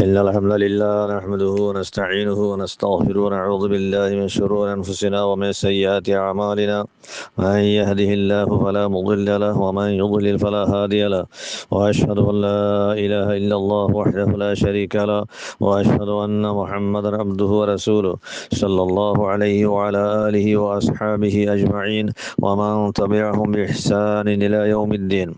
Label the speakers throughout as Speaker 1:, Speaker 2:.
Speaker 1: إن الحمد لله نحمده ونستعينه ونستغفره ونعوذ بالله من شرور أنفسنا ومن سيئات أعمالنا. من يهده الله فلا مضل له ومن يضلل فلا هادي له. وأشهد أن لا إله إلا الله وحده لا شريك له. وأشهد أن محمدا عبده ورسوله صلى الله عليه وعلى آله وأصحابه أجمعين ومن تبعهم بإحسان إلى يوم الدين.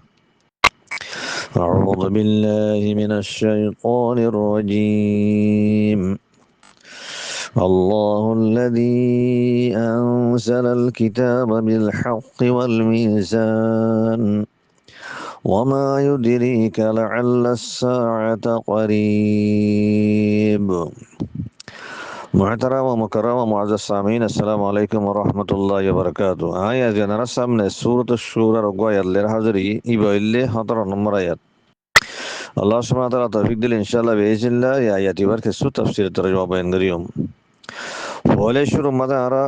Speaker 1: أعوذ بالله من الشيطان الرجيم. الله الذي أنزل الكتاب بالحق والميزان وما يدريك لعل الساعة قريب. محترم ومكرم معزز السامعين السلام عليكم ورحمة الله وبركاته. آية جنرال سامنة سورة الشورى رقوة يلير حضري إبا إلي حضر نمبر آيات আল্লাহ সুবহানাহু ওয়া তাআলা তৌফিক দিলে ইনশাআল্লাহ বিইজনিল্লাহ এই আয়াতি বার কিছু তাফসীর তরজমা বয়ান করিম ওয়ালে শুরু মাদারা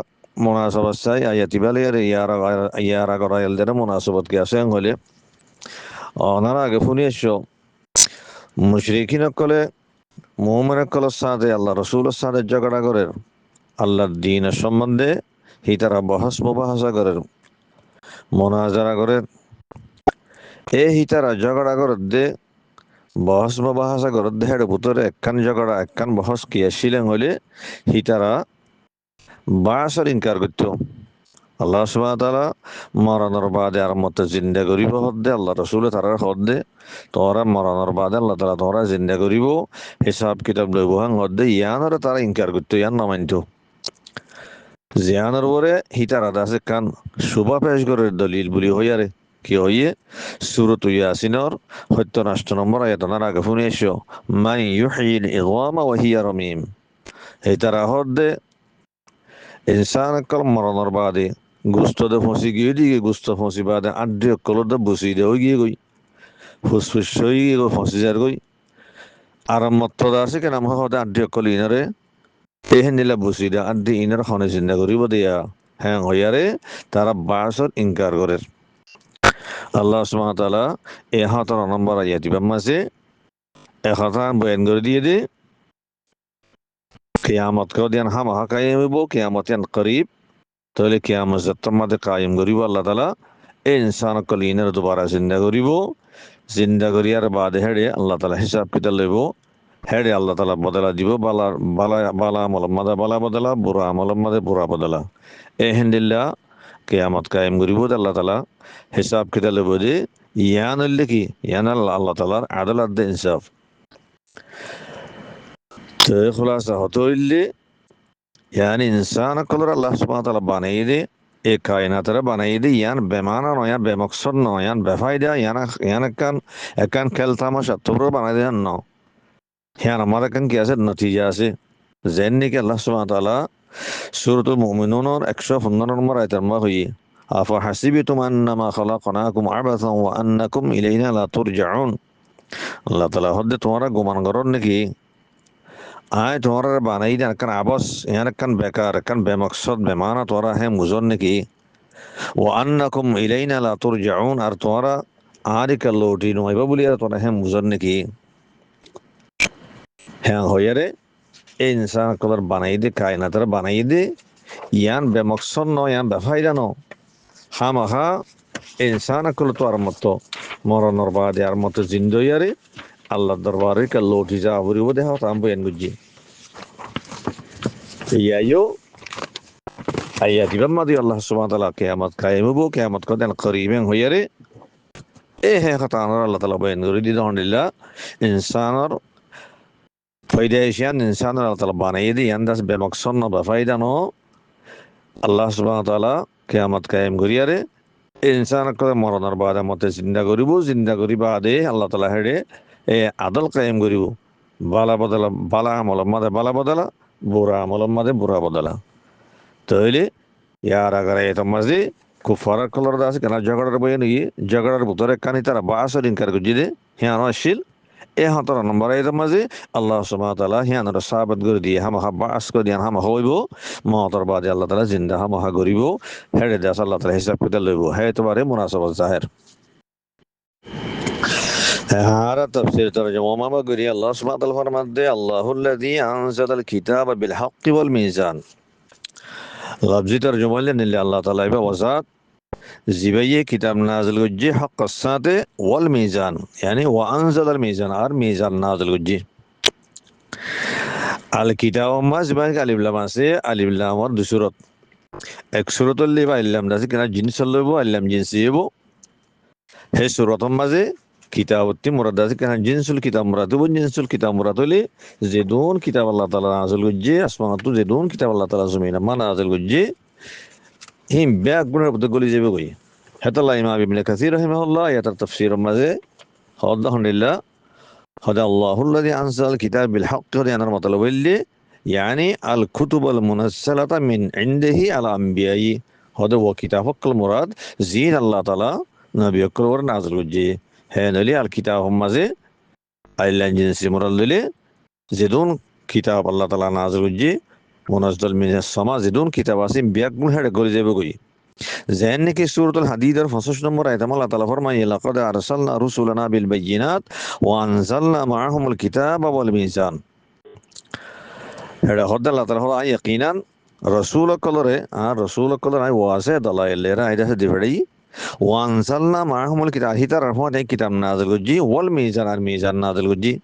Speaker 1: মুনাসাবাত সাই আয়াতি বালিয়ার ইয়ারা গরা এলদের মুনাসাবাত কে আসেন হলে ওনারা আগে শুনিয়েছো মুশরিকিন কলে মুমিন কলের সাথে আল্লাহ রাসূলের সাথে ঝগড়া করেন আল্লাহর দ্বীনের সম্বন্ধে হিতারা বহস মুবাহাসা করেন মুনাজারা করেন এই হিতারা ঝগড়া করে দে বহস বাহাসা গরত দেহের ভিতরে একখান ঝগড়া একখান বহস কি আসিলেন হলে হিতারা বাসর ইনকার করত আল্লাহ সুবহানাহু ওয়া তাআলা মরণের বাদে আর মত জিন্দা করিব হদ্দে আল্লাহ রাসূল তারার হদ্দে তোরা মরণের বাদে আল্লাহ তাআলা তোরা জিন্দা করিব হিসাব কিতাব লইব হাং হদ্দে ইয়ানর তারা ইনকার করত ইয়ান না মানত জিয়ানর পরে হিতারা দাসে কান শুভা পেশ করে দলিল বলি হইয়ারে কি হইয়ে সূরাত ইয়াসিনের 78 নম্বর আয়াত না আগে শুনিয়েছো মান ইউহিল ইযামা ওয়া হিয়া রামীম এই তারা হদ্দে ইনসান কল মরণের বাদে গুস্ত দে ফসি গিয়ে দিকে গুস্ত ফসি বাদে আড্ডি কলদ বসি দে হই গিয়ে গই ফুসফুস হই গিয়ে ফসি যার গই আর মত আছে কেন নাম হদে আড্ডি কল ইনারে এহেন নিলা বসি দে আড্ডি ইনার খনে চিন্তা করিব দিয়া হ্যাঁ হইয়ারে তারা বাসর ইনকার করে আল্লাহ সুবহানাহু ওয়া তাআলা 71 নম্বর আয়াতি বাম্মাসে একহাতান বয়ান করে দিয়ে দে কিয়ামত কো দিন হাম হাকায়েম হইব কিয়ামত করিব তাহলে কিয়ামত যতমাদে কায়েম করিব আল্লাহ তাআলা ইনসান কলিনের দুবারা জিন্দা করিব জিন্দা করিয়ার বাদে হেডে আল্লাহ তাআলা হিসাব কিতাব লইব হেডে আল্লাহ তাআলা বদলা দিব বালা বালা বালা আমল মাদা বালা বদলা বুরা আমল মাদে বুরা বদলা এহেনদিল্লাহ কিয়ামত কায়েম করিব আল্লাহ তাআলা হিসাব কিতাব লইব যে ইয়ান হইলে কি ইয়ান আল্লাহ তাআলার আদালত দে ইনসাফ তো খুলাসা হতো হইলে ইয়ান ইনসান কলর আল্লাহ সুবহানাহু ওয়া তাআলা বানাই দে এই কায়নাতরে বানাই দে ইয়ান বেমানা নয় ইয়ান বেমকসদ নয় ইয়ান বেফায়দা ইয়ান একান খেল তামাশা তোমরা বানাই দেন না ইয়ান আমাদের কান কি আছে নতিজা আছে যেন কি আল্লাহ সুবহানাহু ওয়া তাআলা সূরাতুল মুমিনুনের 115 নম্বর আয়াতের মধ্যে হইয়ে আফা হাসিবিতুম আন্নামা খালাকনাকুম আবাসান ওয়া আন্নাকুম ইলাইনা লা তুরজাউন আল্লাহ তাআলা হদে তোমরা গুমান করন নাকি আয় তোমরা বানাই দেন কান আবাস ইয়ান কান বেকার কান বেমকসদ বেমানা তোমরা হে মুজন নাকি ওয়া আন্নাকুম ইলাইনা লা তুরজাউন আর তোমরা আরিকা লোটি নইবা বলি আর তোমরা হে মুজন নাকি হ্যাঁ হইয়ারে এই ইনসান কলর বানাই দে কায়নাতরে বানাই দে ইয়ান বেমকসদ ন ইয়ান বেফায়দা ন হামাহা ইনসান কল তো আর মতো মরণের বাদে আর মতো জিন্দইয়ারে আল্লাহ দরবারে কা লোটি যা বরিব দেহ তাম বয়ান গুজি ইয়ায়ো আয়াতি বাম্মাদি আল্লাহ সুবহানাহু ওয়া তাআলা কিয়ামত কায়েম হবো কিয়ামত কদেন করিবেন হইয়ারে এ হে খাতানর আল্লাহ তাআলা বয়ান করে দি আলহামদুলিল্লাহ ইনসানর ফায়দাইশান ইনসানর আল্লাহ তাআলা বানাই দি ইয়ান্দাস বেমকসদ ন বেফায়দা ন আল্লাহ সুবহানাহু ওয়া তাআলা কিয়ামত কায়েম করিয়ারে ইনসান করে মরণের বাদে মতে জিন্দা করিব জিন্দা করি বাদে আল্লাহ তাআলা হেডে এ আদল কায়েম করিব বালা বদলা বালা আমল মাদে বালা বদলা বুরা আমল মাদে বুরা বদলা তাহলে ইয়ার আগারে এটা মাঝে কুফার কলর দাস কেন ঝগড়ার বই নিয়ে ঝগড়ার ভিতরে কানি তারা বাসর ইনকার করছি দে হ্যাঁ আসিল এ হাতর নম্বর এর মাঝে আল্লাহ সুবহানাহু ওয়া তাআলা হিয়ানর সাবাত করে দিয়ে হামা বাস করে দিয়ে হামা হইব মওতার বাদে আল্লাহ তাআলা জিন্দা হামা করিব হেডে দাস আল্লাহ তাআলা হিসাব কিতাব লইব হে তোমারে মুনাসাবাত জাহের هذا تفسير ترجمة ما بقولي الله سبحانه وتعالى فرماده الله الذي أنزل الكتاب بالحق والميزان لفظي ترجمة اللي الله تعالى وزاد زبية كتاب نازل وجه حق الساعة والميزان يعني وأنزل الميزان ميزان نازل وجه الكتاب ما زبان ألف لام سے ألف لام اور دو سورة এক সূরাতুল লিবা ইল্লাম দাসি কেনা জিনিস লইব ইল্লাম জিনসিব হে সূরাতুম মাঝে কিতাবতি মুরাদ দাসি কেনা জিনসুল কিতাব মুরাদ জিনসুল কিতাব মুরাদ হলি যেদুন কিতাব আল্লাহ তাআলা নাযিল করছে আসমানাতু যেদুন কিতাব আল্লাহ তাআলা জমিনা মা নাযিল করছে হিম ব্যাক গুণের মধ্যে গলি যাবে কই হেতাল্লাহ ইমাম ইবনে কাসির রাহিমাহুল্লাহ ইয়াতার তাফসীর মাঝে আলহামদুলিল্লাহ هذا الله الذي أنزل الكتاب بالحق هذا أنا المطلب اللي يعني الكتب المنزلة من عنده على أنبيائه هذا هو كتاب المراد زين الله تعالى نبي أكبر نازل وجه هنا لي الكتاب هم زي أيلان جنس مراد لي زيدون كتاب الله تعالى نازل وجه منزل من السماء زيدون كتاب اسم بيكون هذا قول زي بقول زين کی سورة الحديد فصل نمبر آية الله تعالى فرمائے لقد أرسلنا رسلنا بالبينات وأنزلنا معهم الكتاب والميزان هذا خد الله تعالى يقينا رسول كلره واسع دلائل لرا هذا سدفري وأنزلنا معهم الكتاب هيتا رفعت كتاب نازل وجي والميزان الميزان نازل وجي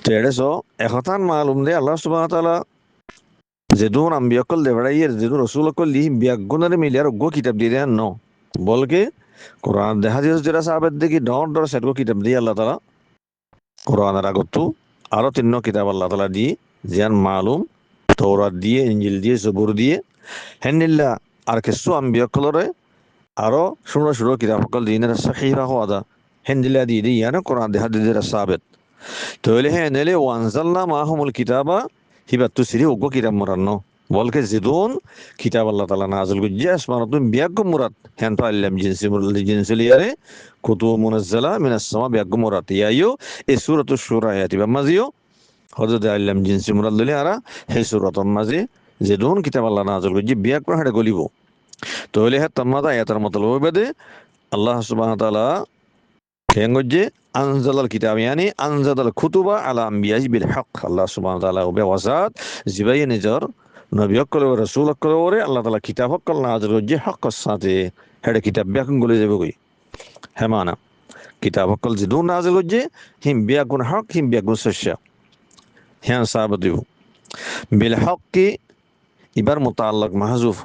Speaker 1: تيرسو اختان معلوم ده الله سبحانه وتعالى যেদুন আম্বিয়াকল দেবড়াইয়ের যেদুন রসুলকল লিহি বিয়াগুণারে মিলিয়ার গো কিতাব দিয়ে দেন ন বলকে কোরআন দেখা দিয়েছে যেটা সাহাবের দেখি ডর ডর সেট গো কিতাব দিয়ে আল্লাহ তালা কোরআনের আগতো আরো তিন কিতাব আল্লাহ তালা দিয়ে জিয়ান মালুম তৌরাত দিয়ে ইঞ্জিল দিয়ে জবুর দিয়ে হেনিল্লা আর কিছু আম্বিয়াকলরে আরো শুনো শুনো কিতাব সকল দিনের সহিবা হওয়া দা হেন্দিল্লা দিয়ে দিয়ে ইয়ানে কোরআন দেখা দিয়ে সাহাবেত তাহলে হেনেলে ওয়ানজাল্লা মাহমুল কিতাবা হিবাত্তু সিরি ওগো কিতাব মুরান্ন বলকে জিদুন কিতাব আল্লাহ তাআলা নাযিল করছে আসমানাতুন বিয়াকুম মুরাদ হেন পাইলাম জিনসি মুরাদ জিনসি লিয়ারে কুতুব মুনাজ্জালা মিনাস সামা বিয়াকুম মুরাদ ইয়ায়ো এই সূরাতুশ শুরা আয়াতি মাজিও হযরত আল্লাম জিনসি মুরাদ লিয়ারা হে সূরাতুম মাজি জিদুন কিতাব আল্লাহ নাযিল করছে বিয়াকুম হাড়ে গলিব তাহলে হে তামাদা আয়াতের মতলব হবে আল্লাহ সুবহানাহু ওয়া তাআলা কেঙ্গজে আনজালাল কিতাব يعني أنزل الكتب على أنبيائه بالحق الله سبحانه وتعالى وبواسط জিবাই নিজর নবী অকল ও রাসূল অকল ওরে আল্লাহ তাআলা কিতাব অকল নাযিল করছে হক সাথে হেডে কিতাব ব্যাকুন গলে যাবে কই হেমানা কিতাব অকল জিদুন নাযিল করছে হিম বিয়াকুন হক হিম বিয়াকুন সশ্য হ্যাঁ সাহাবা দিব বিল হক কি ইবার মুতাআল্লাক মাহজুফ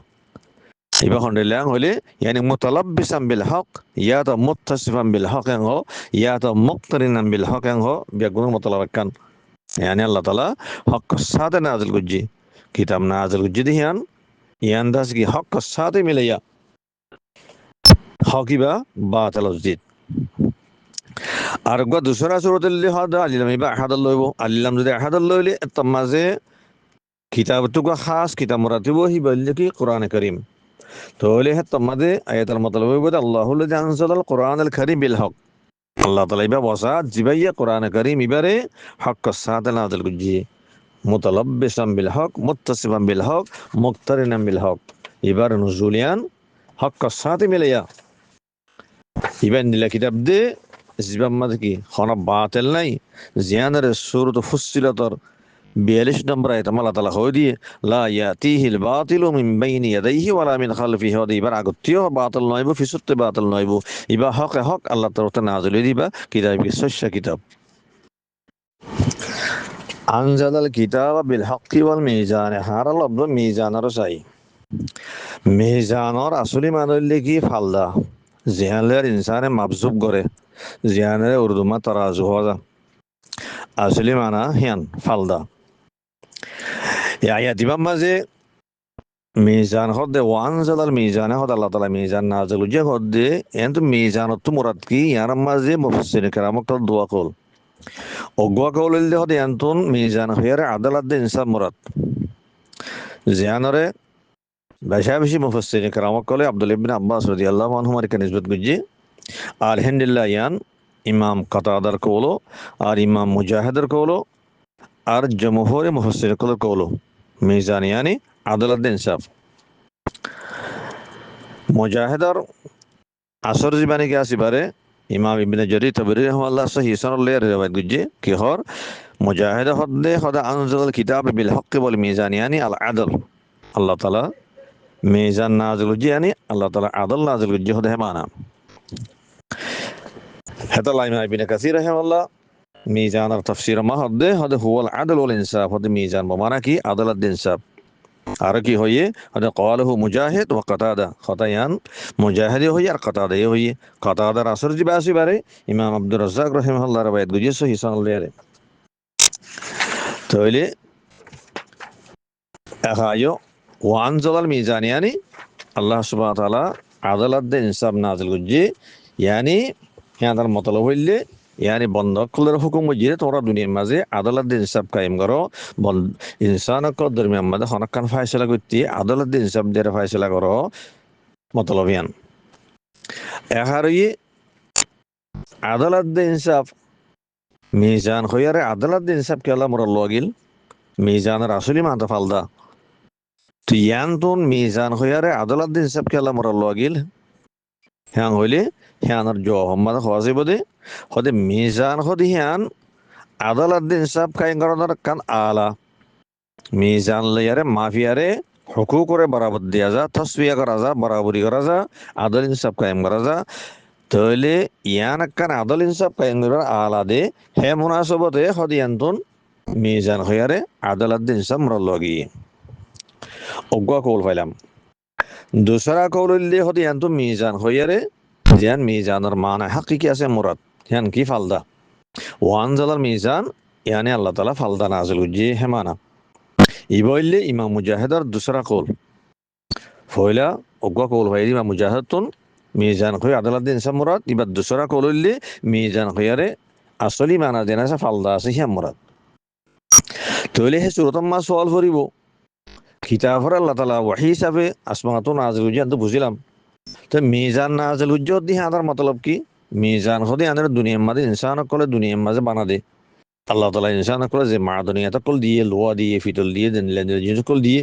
Speaker 1: ইবা হন্ডেলাং হলে يعني متلبسا بالحق يا تو متصفا بالحق هو يا تو مقترنا بالحق هو بيكون متلبكان يعني الله تعالى حق الساده نازل كجي كتاب نازل كجي ديان يانداس کی حق الساده مليا حق با باطل الزيد আর গো দুসরা সূরাতুল লিহাদ আলিলাম ইবা আহাদ লইব আলিলাম যদি আহাদ লইলে তমাজে কিতাবটুকু খাস কিতাব মুরাতিব হি বললে কি কোরআন কারীম তাহলে তোমাদের আয়াতের মতলব হবে আল্লাহুল্লাযী আনজালাল কোরআনাল কারীম বিল হক আল্লাহ তাআলা ইবা ওয়াসাত জিবাইয়া কোরআন কারীম ইবারে হক সাথে নাযিল করছে মুতালাব্বিসাম বিল হক মুত্তাসিবাম বিল হক মুক্তারিনাম বিল হক ইবার নুজুলিয়ান হক সাথে মিলাইয়া ইবান দিলা কিতাব দে জিবাম মাঝে কি হনা বাতিল নাই জিয়ানের সূরাত ফুসসিলাতর 42 নম্বর আয়াত আল্লাহ তাআলা কই দিয়ে লা ইয়াতিহিল বাতিলু মিন বাইনি ইয়াদাইহি ওয়ালা মিন খালফিহি ওয়া ইবার আগতিও বাতিল নয়বো ফিসুতে বাতিল নয়বো ইবা হক হক আল্লাহ তাআলা নাযিল দিবা কিতাব সশ্য কিতাব আনজালাল কিতাব বিল হক্কি ওয়াল মিজান হারাল লব্দ মিজানার চাই মিজানর আসলি মানে হইলে কি ফালদা জিহানের ইনসানে মাবজুব করে জিহানের উর্দু মা তারাজু হওয়া আসলি মানা হিয়ান ফালদা আয়াত ইমাম মাঝে মিজান হদে ওয়ানজালাল মিজানে হদ আল্লাহ তাআলা মিজান নাযিল যে হদে এন্ত মিজানত মুরাদ কি ইয়ার মাঝে মুফাসসিরিন کرام কল দোয়া কল অগোয়া কল হইলে হদে এন্তন মিজান হইয়ারে আদালত দে ইনসাফ মুরাদ জিয়ানরে বেশি মুফাসসিরিন کرام কলে আব্দুল ইবনে আব্বাস রাদিয়াল্লাহু আনহুমার কে নিসবত গুজি আলহামদুলিল্লাহ ইয়ান ইমাম কাতাদার কওলো আর ইমাম মুজাহিদের কওলো আর জমহুর মুফাসসিরিন কওলো মিজান yani আদালত ইনসাফ মুজাহিদার আসর জীবানী কে আসিবারে ইমাম ইবনে জারীর তাবরী রাহিমাহুল্লাহ সহিহ সনদে রিওয়ায়াত গুজে কি হর মুজাহিদ হদে খোদা আনজাল কিতাব বিল হক ওয়াল মিজান ইয়ানি আল আদল আল্লাহ তাআলা মিজান নাযিল গুজে ইয়ানি আল্লাহ তাআলা আদল নাযিল গুজে হদে মানা হেতা ইমাম ইবনে কাসির রাহিমাহুল্লাহ মিজানের তাফসীর মা হদে হদে হুয়াল আদল ওয়াল ইনসাফ হদে মিজান মানা কি আদালত ইনসাফ আর কি হইয়ে হদে ক্বালাহু মুজাহিদ ওয়া কাতাদা খতায়ান মুজাহিদ হইয়ে আর কাতাদা হইয়ে কাতাদার আসর জি বাসি বারে ইমাম আব্দুর রাজ্জাক রাহিমাহুল্লাহ রিওয়ায়াত গুজে সহিহ সনদে তাহলে এখায়ো ওয়ানজালাল মিজান ইয়ানি আল্লাহ সুবহানাহু ওয়া তাআলা আদালত দে ইনসাফ নাযিল গুজে ইয়ানি ইয়াদার মতলব হইলে ইয়ানি বন্ধকলের হুকুম বুঝিয়ে তোমরা দুনিয়ার মাঝে আদালত দে ইনসাফ কায়েম করো ইনসানক দরমিয়ান মাঝে হনকান ফায়সালা করতে আদালত দে ইনসাফ দিয়ে ফায়সালা করো মতলব ইয়ান এখারই আদালত দে ইনসাফ মিজান হইয়ারে আদালত দে ইনসাফ কে আল্লাহ মোর লগিল মিজানের আসলি মাথা ফালদা তো ইয়ান তুন মিজান হইয়ারে আদালত দিন হিসাব খেলা মরা লগিল হ্যাং হইলে হ্যানোর জহম্মদ হওয়াছে বোধে হদে মিজান হদি হ্যান আদালত দিন হিসাব কায়েম করানোর কান আলা মিজান লইয়ারে মাফিয়ারে হুকুক করে বরাবর দিয়া যা তসবিয়া করা যা বরাবরি করা যা আদল ইনসাফ কায়েম করা যা তাহলে ইয়ান কান আদল ইনসাফ কায়েম করার আলা দে হে মুনাসবতে হদি ইয়ান মিজান হইয়ারে আদালত দিন হিসাব মরা লগি অজ্ঞা কৌল পাইলাম দুসরা কৌল হতে ইয়ান তো মিজান হইয়ারে যেন মিজানের মানা হাকিকি আছে মুরাদ ইয়ান কি ফালদা ওয়ান জালার মিজান ইয়ানি আল্লাহ তাআলা ফালদা নাযিল গুজি হেমানা ইবইলে ইমাম মুজাহিদার দুসরা কৌল ফয়লা অজ্ঞা কৌল ভাই ইমাম মুজাহিদুন মিজান হই আদালত দিন সা মুরাদ ইবা দুসরা কৌল মিজান হইয়ারে আসলি মানা দেনা আছে ফালদা আছে হিয়া মুরাদ তইলে হে সুরতম মা সওয়াল করিব কিতাবর আল্লাহ তাআলা ওয়াহি হিসাবে আসমানাতু নাযিল গুজি আনতো বুঝিলাম তো মিজান নাযিল গুজি দি আদার মতলব কি মিজান হদে আনার দুনিয়ার মাঝে ইনসান কলে দুনিয়ার মাঝে বানা দে আল্লাহ তাআলা ইনসান কলে যে মা দুনিয়া তকল দিয়ে লোয়া দিয়ে ফিটল দিয়ে দেন জিনিস কল দিয়ে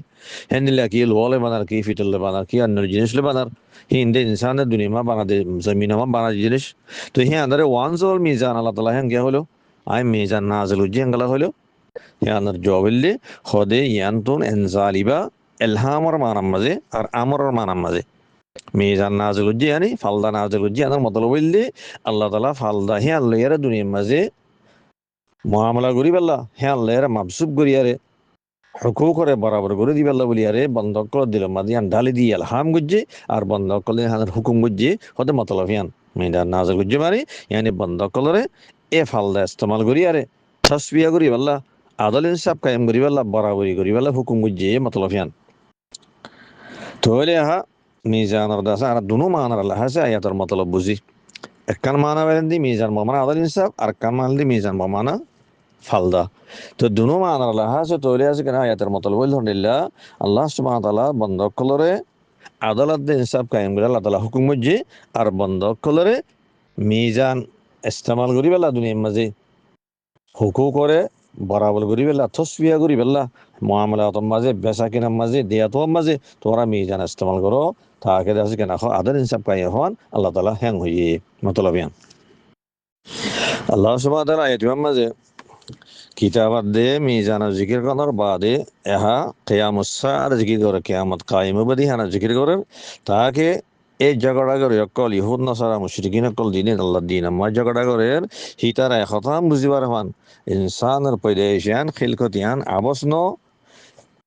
Speaker 1: হেনিলা কি লোয়ালে বানার কি ফিটলে বানার কি অন্য জিনিস লে বানার হিন্দে ইনসানের দুনিয়া মা বানা দে জমিন মা বানা জিনিস তো হে আনারে ওয়ানজল মিজান আল্লাহ তাআলা হেন গে হলো আই মিজান নাযিল গুজি হেঙ্গলা হলো ইয়ানোর জবাবিল্লে হদে ইয়ানতুন এনজালিবা এলহামর মানার মাঝে আর আমরের মানার মাঝে মিজান নাযিল গুজি ইয়ানি ফালদা নাযিল গুজি ইয়ানোর মতলব হইলে আল্লাহ তাআলা ফালদা হে আল্লাহর দুনিয়ার মাঝে মুআমালা করি বেল্লা হে আল্লাহর মাবসুব করিয়ারে হুকুক করে বরাবর করে দিবেল্লা বলিয়ারে বন্ধক করে দিল মাঝে ইয়ান ঢালি দিয়ে এলহাম গুজি আর বন্ধক করলে হানের হুকুম গুজি হদে মতলব ইয়ান মিজান নাযিল গুজি মানে ইয়ানি বন্ধক করলে এ ফালদা ইস্তেমাল করিয়ারে তসবিয়া করি বেল্লা আদল ইনসাফ কায়েম করি বেল্লা বরাবরি করি বেল্লা হুকুম গুজি মতলব ইয়ান তাহলে হা মিজানের দাসা আর দুনো মানার আল্লাহ আছে আয়াতের মতলব বুঝি একখান মানা বেলেন দি মিজান মানা আদল ইনসাফ আর কান মান দি মিজান মানা ফালদা তো দুনো মানার আল্লাহ আছে তাহলে আছে কেন আয়াতের মতলব আলহামদুলিল্লাহ আল্লাহ সুবহানাহু ওয়া তাআলা বন্ধক কলরে আদালত দে ইনসাফ কায়েম করে আল্লাহ তাআলা হুকুম বুঝি আর বন্ধক কলরে মিজান ইস্তেমাল করি বেলা দুনিয়ার মাঝে হুকুক করে বরাবর করি বেলা তসবিয়া করি বেলা মুআমালাতের মাঝে বেচা কেনার মাঝে দেয়াতর মাঝে তোরা মিজান ইস্তেমাল করো তাকে আছে কেন আদল ইনসাফ কায়েম হন আল্লাহ তাআলা হ্যাং হইয়ে মতলব ইয়ান আল্লাহ সুবহানাহু ওয়া তাআলা আয়াতের মাঝে কিতাবাত দে মিজানের জিকির করার বাদে এহা কিয়ামুস সাআর জিকির করে কিয়ামত কায়েম হবে দিহানা জিকির করে তাকে এই ঝগড়া করে অকল ইহুদ নাসারা মুশরিকিন অকল দিনে আল্লাহ দিন আমার ঝগড়া করে হিতারা খতাম বুঝিবার হন ইনসানের পয়দাইশান খিলকতিয়ান আবসন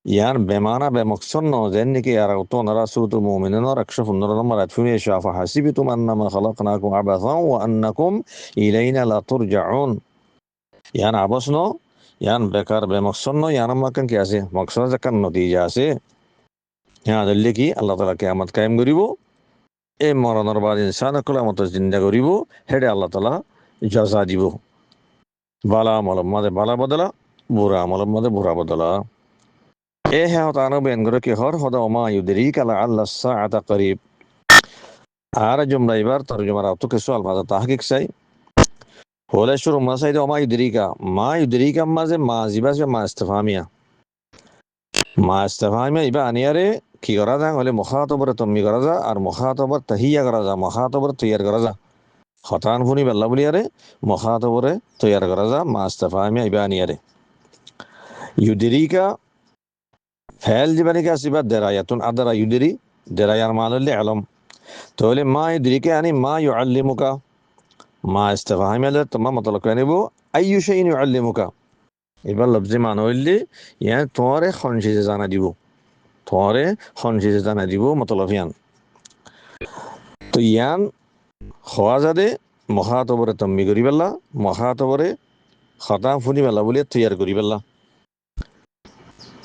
Speaker 1: ইয়ান বেমানা বেমকসন্ন যেন নাকি আর তো নারা সুরতুল মুমিনিনের 115 নম্বর আয়াত শুনে শাফা হাসিবিতুম আন্নামা খালাকনাকুম আবাসান ওয়া আন্নাকুম ইলাইনা লা তুরজাউন ইয়ান আবসন ইয়ান বেকার বেমকসন্ন ইয়ান মাকান কি আছে মকসদ জাকান নতিজা আছে হ্যাঁ দিল্লি কি আল্লাহ তাআলা কিয়ামত কায়েম করিব এই মরণের বাদ ইনসান কিয়ামত জিন্দা করিব হেডে আল্লাহ তাআলা জাযা দিব বালা আমল মাঝে বালা বদলা বুরা আমল মাঝে বুরা বদলা এ হ্যাঁ তানো বেন করে কি হর হদা ওমা ইউদরিকা লাআল্লা সাআতা করিব আর জুমলা এবার তরজমার অর্থ কিছু আলফাজ তাহকিক চাই হলে শুরু মাসাইদে ওমা ইউদরিকা মাঝে মা জিবাসে মা ইস্তেফামিয়া ইবা আনিয়ারে কি করা যায় হলে মুখাতবরে তম্মি করা যা আর মুখাতবর তাহিয়া করা যা মুখাতবর তৈয়ার করা যা হতান ফুনি বেল্লা বলি আরে মখাতবরে তৈয়ার করা যা মাস্তাফামিয়া ইবানিয়ারে ইউদেরিকা ফেল জীবানিকা আসিবা দেরায়াতুন আদারা ইউদেরি দেরায়ার মাললে আলম তাহলে মা ইউদেরিকে আনি মা ইউ আল্লিমুকা মা ইস্তেফাহামিয়ালে তোমার মতলব করে নিব আইয়ু শাইইন ইউ আল্লিমুকা এবার লফজি মান হইলে ইয়ান তোমারে খনসিজে জানা দিব তোমারে খনসিজে জানা দিব মতলব ইয়ান তো ইয়ান হওয়া যাদে মহাতবরে তম্মি করি পেলা মহাতবরে খতা ফুনি পেলা বলে তৈয়ার করি পেলা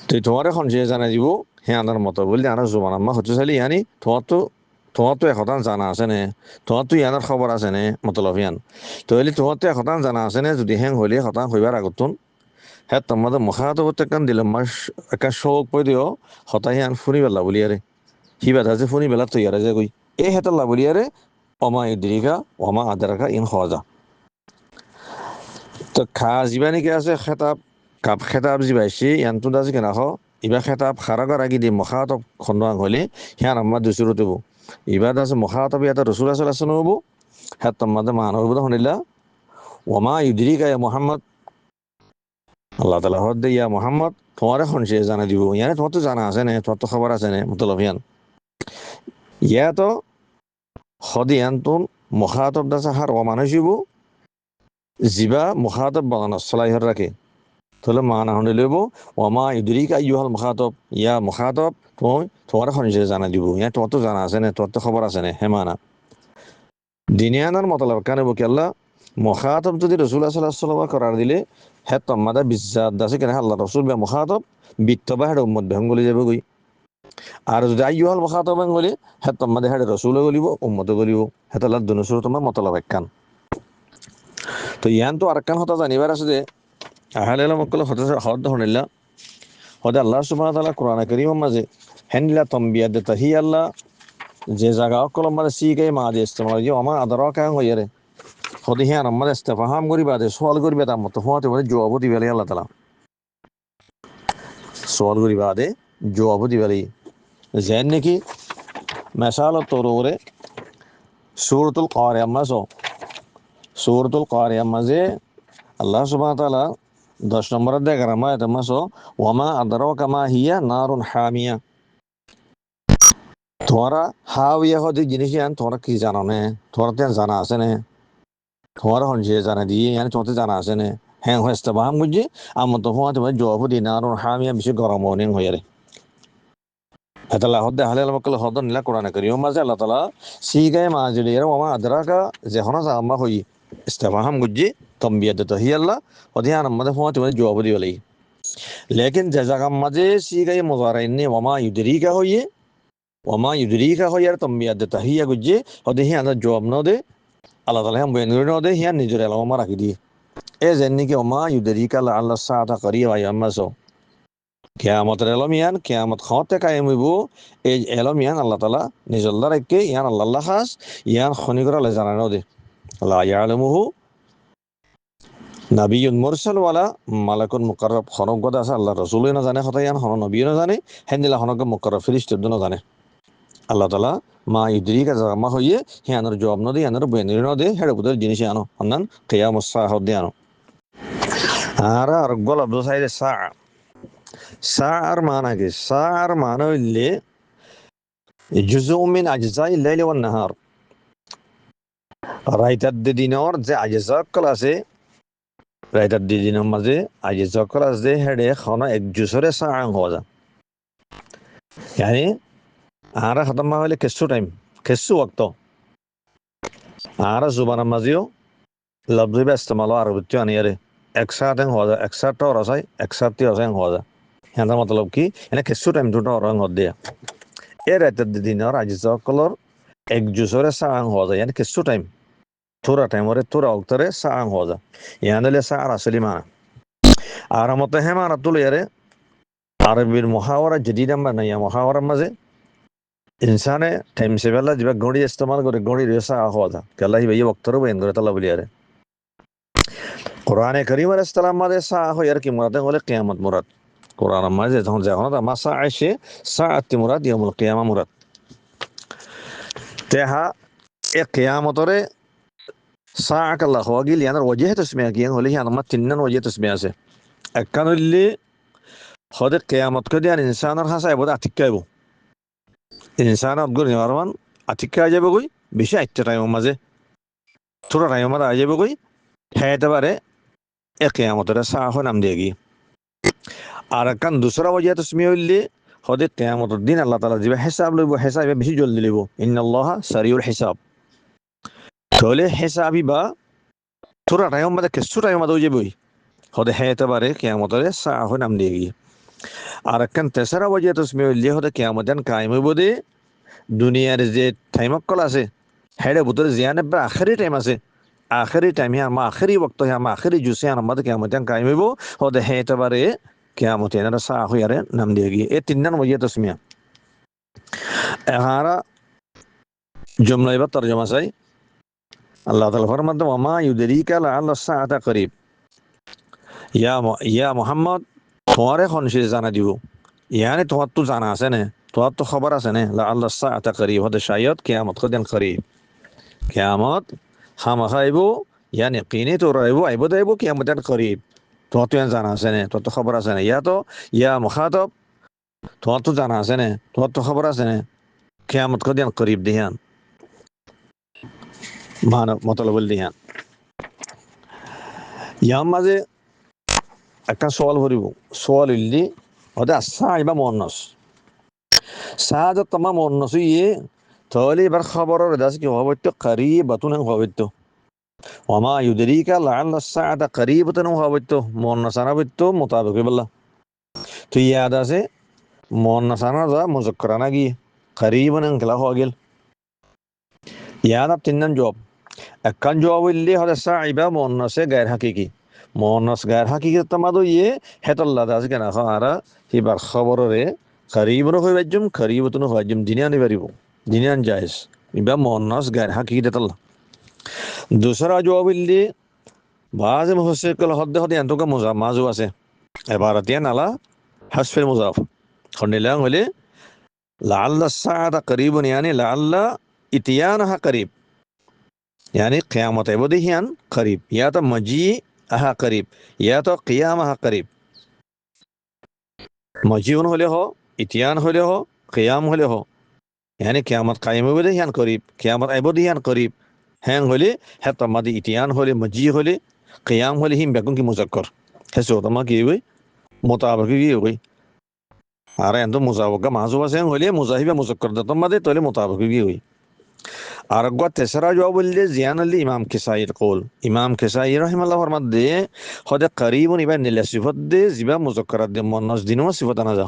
Speaker 1: তো তোমারে খনসিজে জানা দিব হ্যাঁ আনার মতো বললে আনার জোমান আম্মা হচ্ছে চাইলে ইয়ানি তোমার তো একতান জানা আছে নে তোমার তো ইয়ানোর খবর আছে নে মতলব ইয়ান তাহলে তোমার তো একতান জানা আছে নে যদি হ্যাং হইলে হতান হইবার আগতুন হ্যাঁ তোমাদের মহাতবতে কান দিলাম মাস একা শোক পই দিও হতাই আন ফুনি বেলা বলি আরে হি বাধা যে ফুনি বেলা তৈয়ার যে গই এই হেতাল্লা বলি আরে অমা ইদ্রিকা অমা আদারাকা ইন হওয়া তো খা জিবানি কে আছে খেতাব কাপ খেতাব জিবাইছি ইয়ানতো দাজি কেনা হ ইবা খেতাব খারাগার আগি দি মহাতব খন্ডাং হলে হিয়ান আম্মা দুসুর দেব ইবা দাসে মহাতব ইয়াতে রসুল আসল আছে নব হ্যাঁ তোমাদের মানব শুনিলা ওমা ইদ্রিকা ইয়া মোহাম্মদ আল্লাহ তালা হদ দে ইয়া মোহাম্মদ তোমার এখন সে জানা দিব ইয়ানে তোমার তো জানা আছে নে তোমার তো খবর আছে নে মতলব ইয়ান ইয়া তো হদিয়ান তুন মহাতব দাসা হার ও মানুষিব জিবা মহাতব বাগান সলাইহর রাখে তাহলে মানা শুনি লইব ওমা ইদরিকা ইউহাল মহাতব ইয়া মহাতব তোমার এখন সে জানা দিব ইয়া তোমার তো জানা আছে নে তোমার তো খবর আছে নে হে মানা দিনিয়ানার মতলব কেন বকি আল্লাহ মহাতব যদি রসুল সাল্লাহ করার দিলে হ্যাঁ তোমাদের বিশ্বাস আছে কেন আল্লাহ রসুল বা মহাতব বিত্তবা হেড উম্মত ভেঙ্গলি যাবে গই আর যদি আইয়ুহাল মহাতব ভেঙ্গলি হ্যাঁ তোমাদের হেড রসুল গলিব উম্মত গলিব হ্যাঁ আল্লাহ দুনসুর তোমার মতলব একখান তো ইয়ান তো আরেকখান হতা জানিবার আছে যে আহলে মক্কল হদ হনিল্লা হদে আল্লাহ সুবহানাহু ওয়া তাআলা কোরআন কারীমের মাঝে হেনলা তম্বিয়া দে তাহি আল্লাহ যে জায়গা অকল মাঝে সিগাই মা দিয়ে ইস্তেমাল যে আমা আদরা কাং হইয়ারে হদে হিয়ান আমাদের ইস্তেফাহাম করিবা দে সওয়াল করিবা তার মতো হওয়াতে বলে জবাব দিবেলে আল্লাহ তাআলা সওয়াল করিবা দে জবাব দিবেলে যেন নাকি মিসাল তরুরে সূরাতুল কারিয়া মাঝে সূরাতুল কারিয়া মাঝে আল্লাহ সুবহানাহু ওয়া তাআলা 10 নম্বর অধ্যায় 11 আয়াত মাসো ওয়ামা আদরাকা মা হিয়া নারুন হামিয়া তোমরা হাওয়া হদি জিনিস ইয়ান তোমরা কি জানো নে তোমরা তো জানা আছে নে তোমরা হন যে জানা দিয়ে ইয়ান তোমরা জানা আছে নে হ্যাঁ হস্তা বাহাম বুঝি আমার তো হওয়া তোমার জবাব দি নারুন হামিয়া বেশি গরম হনিং হইয়ারে আল্লাহ হদ্দে হালে মক্কল হদ নিলা কোরআন কারীম মাঝে আল্লাহ তাআলা সিগায় মাজলি এর ওমা আদরাকা যে হনা জামা হই ইস্তেফাহাম গুজি তম্বিয়াত তাহি আল্লাহ ওদিয়ান আমাদের হওয়া তোমার জবাব দি বলি लेकिन जजागम मजे सी गए मुजारिन ने वमा युदरीका हो यार तुम याद तहिया गुज्जे और देही अंदर जवाब न दे अल्लाह ताला हम बेन न दे हिया निजर अलमा रख दी ए जन्नी के वमा युदरीका ला अल्लाह साता करिया या मसो कियामत एलमियान कियामत खौते कायम हइबो ए एलमियान अल्लाह ताला निजल्ला रखे यान अल्लाह खास यान खनिगरा ले जाना न दे ला यालमुहु নাবিয়ুন মুরসাল ওয়ালা মালাকুন মুকাররব খনক গদা আছে আল্লাহ রাসূলই না জানে হতায়ান হন নবীও না জানে হেন্দিলা খনক মুকাররব ফেরেশতা না জানে আল্লাহ তাআলা মা ইদরিকা জামা হইয়ে হে আনার জবাব ন দে আনার বেনির ন দে হেড বুদর জিনিস আনো আন্নান কিয়ামুস সাহ দে আনো আর গল আব্দুল সাইদ সাআর মানা কি সাআর মানা হইলে জুজউ মিন আজজাই লাইল ওয়ান নাহার রাইতাদ দিনর যে আজজা কল আছে রাইতার দিদিনের মাঝে আজ যখন আছে হেডে খানা এক জুসরে সাং হওয়া যায় yani আরা খতম হলে কেসু টাইম কেসু ওয়াক্ত আরা জুবানের মাঝেও লফজ বা ইস্তেমাল আরবিত আনিয়ারে একসাথে হওয়া যায় একসাথে ওরা যায় একসাথে হওয়া যায় হ্যাঁ মতলব কি এনে কেসু টাইম দুটো রং হদ দিয়া এই রাইতার দিদিনের আজ যকলর এক জুসরে সাং হওয়া যায় yani কেসু টাইম থোড়া টাইম ওরে থোড়া ওক্তরে সাং হওয়া যায় ইয়ানলে সার আসলি মানা আর মতে হেমানা তুলে ইয়ারে আরবির মহাওয়ারা জদিদ আমরা নাই মহাওয়ারার মাঝে ইনসানে টাইম সেবেলা যেবা গড়ি ইস্তেমাল করে গড়ি রেসা হওয়া দা কেলা হি ভাই বক্তর বইন করে তালা বলি আরে কোরআনে করিম আলাইহিস সালাম মাঝে সা হয় আর কি মুরাদ হলে কিয়ামত মুরাদ কোরআন মাঝে যখন যখন মাসা আইসে সাআতি মুরাদ ইয়ামুল কিয়ামা মুরাদ তেহা এ কিয়ামতরে সাআক আল্লাহ হওয়াগিল ইয়ানার ওয়াজহ তসমিয়া গিয়ান হলে ইয়ান আমার তিন্নান ওয়াজহ তসমিয়া আছে একখান হইলে হদে কেয়ামত কদি আর ইনসানের হাসা এবদ আতিক্কাইব ইনসানত গুর নিমারমান আতিক্কা যাবে গই বেশি আইতে টাইমের মাঝে থোড়া টাইমের মাঝে আই যাবে গই হেতে পারে এ কেয়ামতের সাহ নাম দিয়ে গিয়ে আর একখান দুসরা ওয়াজহ তসমিয়া হইলে হদে কেয়ামতের দিন আল্লাহ তাআলা দিবে হিসাব লইব হিসাব বেশি জলদি লইব ইন্নাল্লাহা সারিউল হিসাব তাহলে হিসাবই বা থোড়া টাইমের মাঝে কিছু টাইমের মাঝে যাবে হদে হেতে পারে কেয়ামতের সাহ নাম দিয়ে গিয়ে আর একখান তেসরা ওয়াজহ তসমিয়া হইলে হদে কেয়ামতেন কায়েম হইব দে দুনিয়ার যে টাইম কল আছে হেডে ভিতরে জিয়ানে বা আখেরি টাইম আছে আখেরি টাইম হে আমা আখেরি বক্ত হে আমা আখেরি জুসে আমাদের কেয়ামতেন কায়েম হইব হদে হেতে পারে কেয়ামতেন সাহ হইয়ারে নাম দিয়ে গিয়ে এই তিন নাম ওয়াজহ তসমিয়া এহারা জুমলা এবার তরজমা চাই আল্লাহ তাআলা ফরমান ওয়ামা ইউদরিকা লাআল্লাস সাআতা করিব ইয়া মুহাম্মদ তোমারে খনসে জানা দিব ইয়ানি তোমার তো জানা আছে না তোমার তো খবর আছে না লাআল্লাস সাআতা করিব হদে শায়দ কিয়ামত কদিন করিব কিয়ামত খামাখা আইব ইয়ানি কিনে তো আইব আইব দাইব কিয়ামত করিব তোমার তো জানা আছে না তোমার তো খবর আছে না ইয়া মুখাতব তোমার তো জানা আছে না তোমার তো খবর আছে না কিয়ামত কদিন করিব দিহান মান মতলব দিহান ইয়ার মাঝে একটা সওয়াল করিব সওয়াল হইলি হদে আসা আইবা মুয়ান্নাস সাহায্য তোমা মুয়ান্নাস ইয়ে তাহলে এবার খবরের দাস কি হবইতো করিবাতুন হবইতো ওমা ইউদরিকা লাআল্লাস সাআতা করিবাতুন হবইতো মুয়ান্নাস আনাবইতো মোতাবেক বল্লা তো ইয়াদ আছে মুয়ান্নাস আনা যা মুযাক্কার আনা গিয়ে করিবান খেলা হয়ে গেল ইয়াদ আপ তিনজন জবাব একখান জবাব হইলি হদে সাইবা মুয়ান্নাসে গায়র হাকিকি মুয়ান্নাস গায়র হাকিকি তোমাদো ইয়ে হেতাল্লাহ দাস কেনা খারা হিবার খবরে করিবন হইবাজুম করিবাতুন হইবাজুম দিনিয়ানি পারিব দিনিয়ান জায়েজ ইবা মুয়ান্নাস গায়র হাকিকি দেতাল্লাহ दूसरा जवाब इल्ली बाज मुफस्सिर हद हद यांतो का मुजाफ माजू আছে इबारतियान अला हस्फ मुजाफ खंडिलांग হলে लाअल्ल الساعة قريب यानी लाअल्ल इतियानहा करीब यानी क़यामत एबदियान करीब या तो मजी अहा करीब या तो क़ियामहा करीब मजीउन হলে हो इतियान হলে हो क़ियाम হলে हो यानी क़यामत कायम एबदियान करीब क़यामत एबदियान करीब হ্যাঁ হলে হ্যাঁ তোমাদের ইতিয়ান হলে মজি হলে কিয়াম হলে হিম বেগুন কি মুজাক্কর হেসো তোমা কি হই মোতাবেক কি হই আর এন্ড মুজাওয়াগা মাযুব আছে হলে মুজাহিবা মুজাক্কর দ তোমাদের তাহলে মোতাবেক কি হই আর গো তেসরা জবাব বললে জিয়ান আলী ইমাম কিসাইর কওল ইমাম কিসাই রাহিমাহুল্লাহ ফরমাত দে হদে করিবুন ইবা নিল সিফাত দে জিবা মুজাক্করাত দে মুন্নাস দিনও সিফাত আনা যা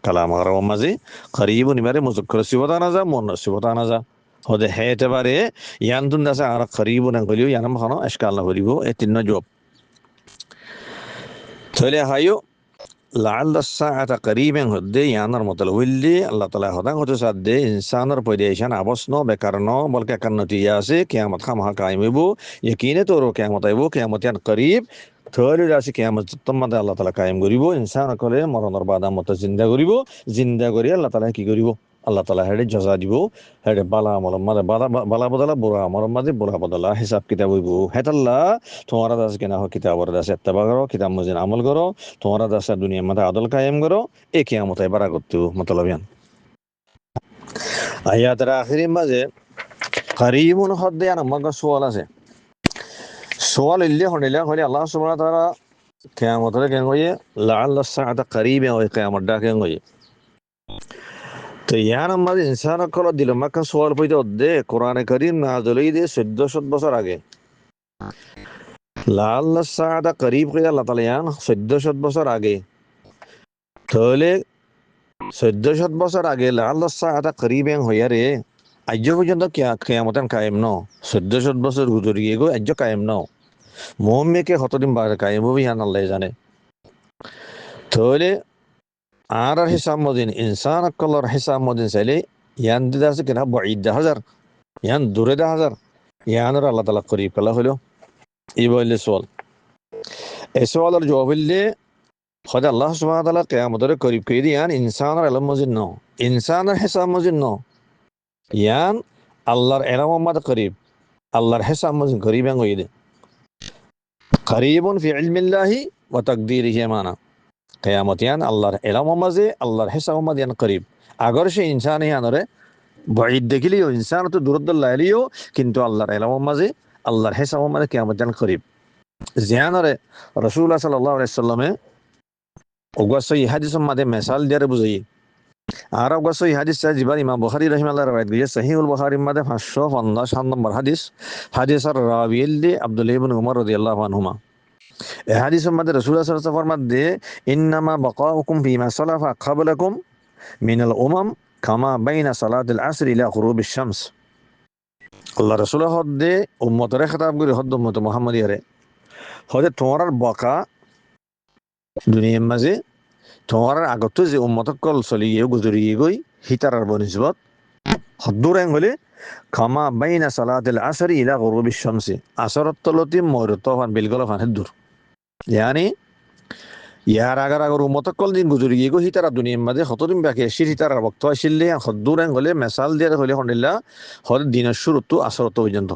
Speaker 1: কালাম আর মাঝে করিবুন ইবারে মুজাক্কর সিফাত আনা যা মুন্নাস সিফাত আনা যা হদে হেতে পারে ইয়ানতুন দাসে আর করিবুন গলিও ইয়ানাম খানো ইশকাল না করিব এ তিন জবাব তাহলে হাইও লাআল্লা الساعة قريبا হদে ইয়ানার মতলব হইলে আল্লাহ তাআলা হদান হতে সাদে ইনসানের পয়দেশান আবসন বেকারন বলকে কান্নতিয়া আছে কিয়ামত খামহা কায়েম হইব ইয়াকিনে তোর কিয়ামত আইব কিয়ামতিয়ান করিব তাহলে আছে কিয়ামত তোমাদের আল্লাহ তাআলা কায়েম করিব ইনসান কলে মরণের বাদা মত জিন্দা করিব জিন্দা করি আল্লাহ তাআলা কি করিব আল্লাহ তাআলা হেডে জাযা দিব হেডে বালা আমল মাদে বালা বদলা বুরা আমল মাদে বুরা বদলা হিসাব কিতাব হইব হেতাল্লাহ তোমারা দাস কেনা হয় কিতাবর দাস ইত্তেবা করো কিতাব মজিন আমল করো তোমারা দাস দুনিয়া মাদে আদল কায়েম করো এ কিয়ামত এবারা করতে মতলব ইয়ান আয়াতের আখিরি মাঝে করিবুন হদে আর আমার সওয়াল আছে সওয়াল ইল্লে হনিলা হলি আল্লাহ সুবহানাহু ওয়া তাআলা কিয়ামতের কেন হইয়ে লাআল্লা الساعة قريبا ওই কিয়ামত ডাকে হইয়ে তো ইয়ার আমাদের ইনসান কল দিল মাকা সওয়াল পয়দা দে কোরআনে কারীম নাযিল হইদে 1400 বছর আগে লাআল্লা الساعة قريب কইয়া আল্লাহ তাআলা ইয়ান 1400 বছর আগে তাহলে 1400 বছর আগে লাআল্লা الساعة قريبا হইয়া রে আজ পর্যন্ত কিয়ামত কায়েম ন 1400 বছর গুজরি গো আজ কায়েম ন মুমিনকে কতদিন বাদে কায়েম হবে ইয়ান আল্লাহ জানে তাহলে আর হিসাব মদিন ইনসান কলর হিসাব মদিন চাইলে ইয়ান দিদা আছে কিনা বঈদ 10,000 ইয়ান দূরে 10,000 ইয়ান আল্লাহ তাআলা করিব কলা হলো এই বলে সওয়াল এই সওয়ালের জবাব হইলে খোদা আল্লাহ সুবহানাহু ওয়া তাআলা কিয়ামতের করিব কই দিয়ান ইনসানের ইলম মজিন ন ইনসানের হিসাব মজিন ন ইয়ান আল্লাহর ইলম মত করিব আল্লাহর হেসাব মজিন করিবেন হইদে করিবুন ফি ইলমিল্লাহি ওয়া তাকদীরিহি মানা কিয়ামত ইয়ান আল্লাহর ইলম মাঝে আল্লাহর হেসাব মাঝে ইয়ান করিব আগর সে ইনসান ইয়ানরে বাঈদ দেখিলিও ইনসান তো দূরদুল্লাহ আলিও কিন্তু আল্লাহর ইলম মাঝে আল্লাহর হেসাব মাঝে কিয়ামত ইয়ান করিব জিয়ানরে রাসূলুল্লাহ সাল্লাল্লাহু আলাইহি সাল্লামে ওগাসই হাদিসের মাঝে মিসাল দিয়ে বুঝাই আর অবশ্যই হাদিস জিবান ইমাম বুখারী রাহিমাহুল্লাহ রাওয়ায়াত করেছে সহিহুল বুখারীর মধ্যে 557 নম্বর হাদিস হাদিসের রাবি আব্দুল্লাহ ইবনে উমর রাদিয়াল্লাহু আনহুমা এই হাদিসের মধ্যে রাসূলুল্লাহ সাল্লাল্লাহু আলাইহি ওয়াসাল্লাম ফরমাতে ইন্নামা বাকাউকুম ফিমা সালাফা ক্বাবলাকুম মিনাল উমাম কামা বাইনা সালাতিল আসর ইলা গুরুবিশ শামস আল্লাহ রাসূল হদে উম্মতরে খেতাব করে হদ উম্মত মুহাম্মাদিয়ারে হদে তোমার বাকা দুনিয়ার মাঝে তোমার আগত যে উম্মতকল চলি গিয়ে গুজরি গই হিতারার বনিসবত হদ্দুর হলে খামা বাইনা সালাতিল আসরি ইলা গুরুবিশ শামসি আসরত তলতি মরতফান বিলগলফান হেদ্দুর ইয়ানি ইয়ার আগর উম্মতকল দিন গুজরি গিয়ে গই হিতারা দুনিয়ার মাঝে হতদিন বাকি শির হিতারার বক্ত আসিলে হদ্দুর হলে মেসাল দিয়ে হলে হন্ডিল্লা হদ দিনের শুরুত্তু আসরত পর্যন্ত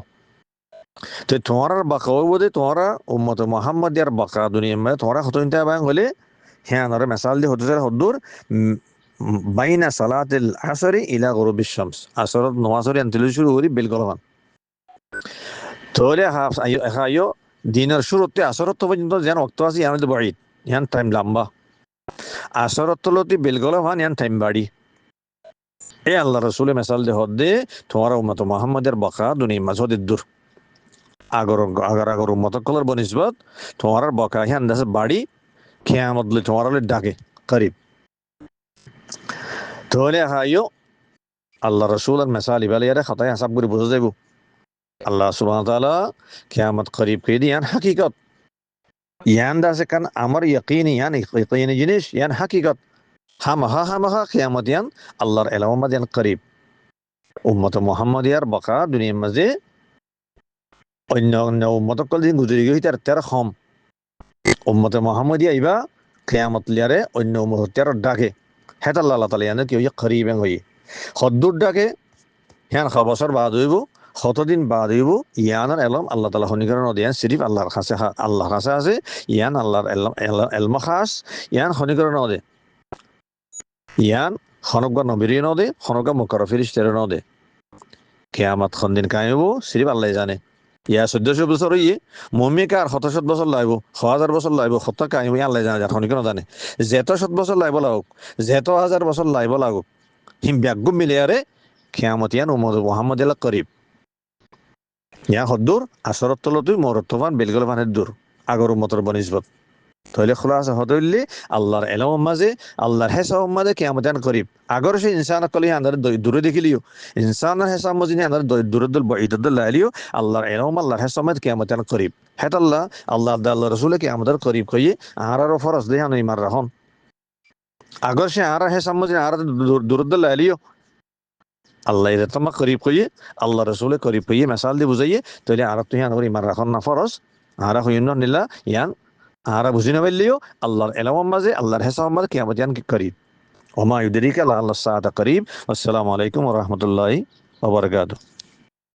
Speaker 1: তো তোমার বাকা বোধে তোমার উম্মত মুহাম্মাদিয়ার বাকা দুনিয়ার মাঝে তোমার হতদিন হলে হ্যাঁ নরে মেসাল দিয়ে হতে হদ্দুর বাইনা সালাতিল আসরি ইলা গুরুবিশ শামস আসরত নমাজরি আনতিল শুরু করি বিলগলফান তাহলে আয়ো দিনের শুরুতে আসরত পর্যন্ত যেন ওয়াক্ত আছে ইয়ান বাঈদ ইয়ান টাইম লম্বা আসরত তলতি বিলগলফান ইয়ান টাইম বাড়ি এ আল্লাহ রাসূলের মেসাল দিয়ে হদ্দে তোমার উম্মত মুহাম্মাদের বাকা দুনিয়ার মাঝে দূর আগর উম্মত কলর বনিসবত তোমার বাকা ইয়ান দাস বাড়ি কিয়ামত লে তোমার ডাকে করিব তাহলে হাইও আল্লাহ রসুলের মেসাল ইবালিয়ারে খাতায় হাসাব করে বোঝা যাব আল্লাহ সুবহানাহু ওয়া তাআলা কিয়ামত করিব কে দিয়ান হাকিকত ইয়ান দাসে কান আমার ইয়াকিনি ইয়ান ইয়াকিনি জিনিস ইয়ান হাকিকত হামাহা কিয়ামত ইয়ান আল্লাহর ইলম ইয়ান করিব উম্মত মুহাম্মাদিয়ার বাকা দুনিয়ার মাঝে অন্য উম্মত কল দিন গুজরি গই তার খম উম্মত মুহাম্মাদিয়া ইবা কিয়ামত লিয়ারে অন্য উম্মত ডাকে হেত আল্লাহ তাআলা ইয়ান কি করিবেন হই হদ্দুর ডাকে হ্যাঁ বছর বাদ হইব কতদিন বাদ হইব ইয়ানার এলম আল্লাহ তাআলা খনিকরণ দিয়ান সিরিফ আল্লাহর কাছে আছে ইয়ান আল্লাহর এলম খাস ইয়ান খনিকরণ দে ইয়ান খনকগা নবীর দে খনকগা মুকাররব ফেরেশতার দে কিয়ামত কোন দিন কায়েম হইব সিরিফ আল্লাহ জানে ইয়া 1400 বছর হইয়ে মুমিকার 700 বছর লাইব 1000 বছর লাইব কত কায়েম আল্লাহ জানে খনিকরণ জানে যেত 7 বছর লাইব লাগুক যেত 1000 বছর লাইব লাগুক হিম ব্যাগুম মিলিয়ারে কিয়ামত ইয়ান উম্মত মুহাম্মদ করিব ইয়া হদ্দুর আসরত তলতুই মরতফান বিলগলফানের দূর আগর উম্মতর বনিসবত তাহলে খোলাসা হদইল্লি আল্লাহর ইলম মাঝে আল্লাহর হেসাব মাঝে কিয়ামত ইয়ান করিব আগর সে ইনসান কলি আন্দার দূরে দেখিলিও ইনসানের হেসাব মাঝে আন্দার দূরদুল বাঈদুল লাইলিও আল্লাহর ইলম আল্লাহর হেসাব মাঝে কিয়ামত ইয়ান করিব হেত আল্লাহ রাসূল কিয়ামতের করিব কইয়ে আরার ফরজ দেহান ইমার রাহন আগর সে আর হেসাব মাঝে আর দূরদুল লাইলিও আল্লাহ তোমাক করিব কইয়ে আল্লাহ রসুলে করিব কইয়ে মেসাল দিয়ে বুঝাইয়ে তাহলে আর তুই ইয়ান ইমান রাখন না ফরজ আরা হইন নিলা ইয়ান আরা বুঝি না পারলিও আল্লাহর ইলম মাঝে আল্লাহর হেসাব মাঝে কিয়ামত ইয়ান করিব ওমা ইউদরিকা আল্লাহ সাআতা করিব আসসালামু আলাইকুম ওয়া রাহমাতুল্লাহি ওয়া বারাকাতুহু